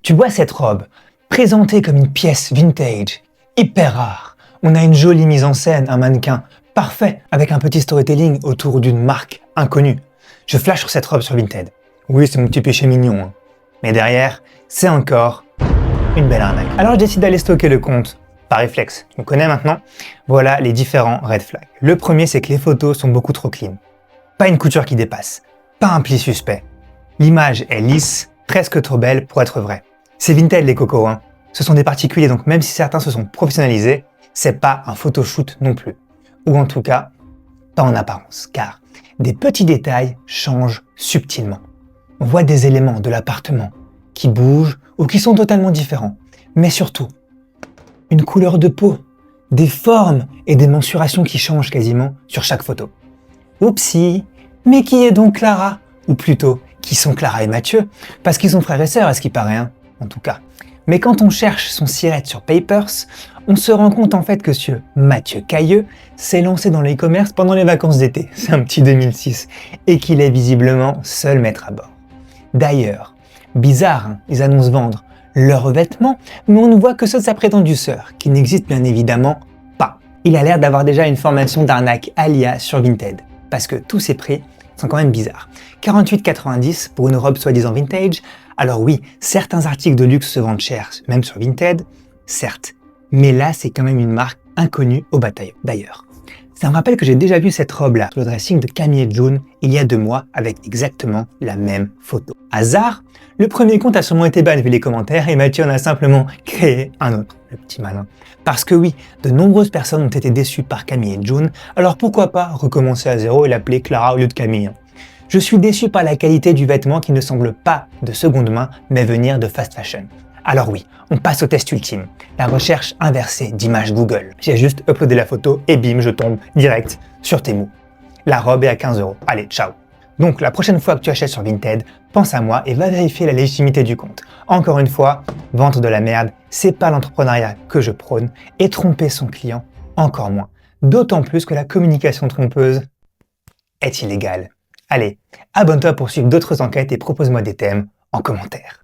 Tu vois cette robe, présentée comme une pièce vintage, hyper rare. On a une jolie mise en scène, un mannequin parfait avec un petit storytelling autour d'une marque inconnue. Je flash sur cette robe sur Vinted. Oui, c'est mon petit péché mignon, hein. Mais derrière, c'est encore une belle arnaque. Alors je décide d'aller stocker le compte, par réflexe. Tu me connais maintenant? Voilà les différents red flags. Le premier, c'est que les photos sont beaucoup trop clean. Pas une couture qui dépasse, pas un pli suspect. L'image est lisse, presque trop belle pour être vraie. C'est Vinted les cocos, hein. Ce sont des particuliers, donc même si certains se sont professionnalisés, c'est pas un photoshoot non plus. Ou en tout cas, pas en apparence, car des petits détails changent subtilement. On voit des éléments de l'appartement qui bougent ou qui sont totalement différents. Mais surtout, une couleur de peau, des formes et des mensurations qui changent quasiment sur chaque photo. Oupsie, mais qui est donc Clara? Ou plutôt, qui sont Clara et Mathieu? Parce qu'ils sont frères et sœurs, à ce qui paraît, hein, en tout cas. Mais quand on cherche son siret sur Papers, on se rend compte en fait que ce Mathieu Cailleux s'est lancé dans l'e-commerce pendant les vacances d'été, c'est un petit 2006, et qu'il est visiblement seul maître à bord. D'ailleurs, bizarre, hein, ils annoncent vendre leurs vêtements, mais on ne voit que ceux de sa prétendue sœur, qui n'existe bien évidemment pas. Il a l'air d'avoir déjà une formation d'arnaque Alia sur Vinted, parce que tous ces prix sont quand même bizarres. 48,90 pour une robe soi-disant vintage. Alors oui, certains articles de luxe se vendent cher, même sur Vinted, certes, mais là c'est quand même une marque inconnue au bataillon. D'ailleurs, ça me rappelle que j'ai déjà vu cette robe-là sur le dressing de Camille et June il y a 2 mois avec exactement la même photo. Hasard? Le premier compte a sûrement été ban vu les commentaires et Mathieu en a simplement créé un autre, le petit malin. Parce que oui, de nombreuses personnes ont été déçues par Camille et June, alors pourquoi pas recommencer à zéro et l'appeler Clara au lieu de Camille? Je suis déçu par la qualité du vêtement qui ne semble pas de seconde main, mais venir de fast fashion. Alors oui, on passe au test ultime, la recherche inversée d'images Google. J'ai juste uploadé la photo et bim, je tombe direct sur Temu. La robe est à 15 €. Allez, ciao. Donc la prochaine fois que tu achètes sur Vinted, pense à moi et va vérifier la légitimité du compte. Encore une fois, vendre de la merde, c'est pas l'entrepreneuriat que je prône, et tromper son client, encore moins. D'autant plus que la communication trompeuse est illégale. Allez, abonne-toi pour suivre d'autres enquêtes et propose-moi des thèmes en commentaire.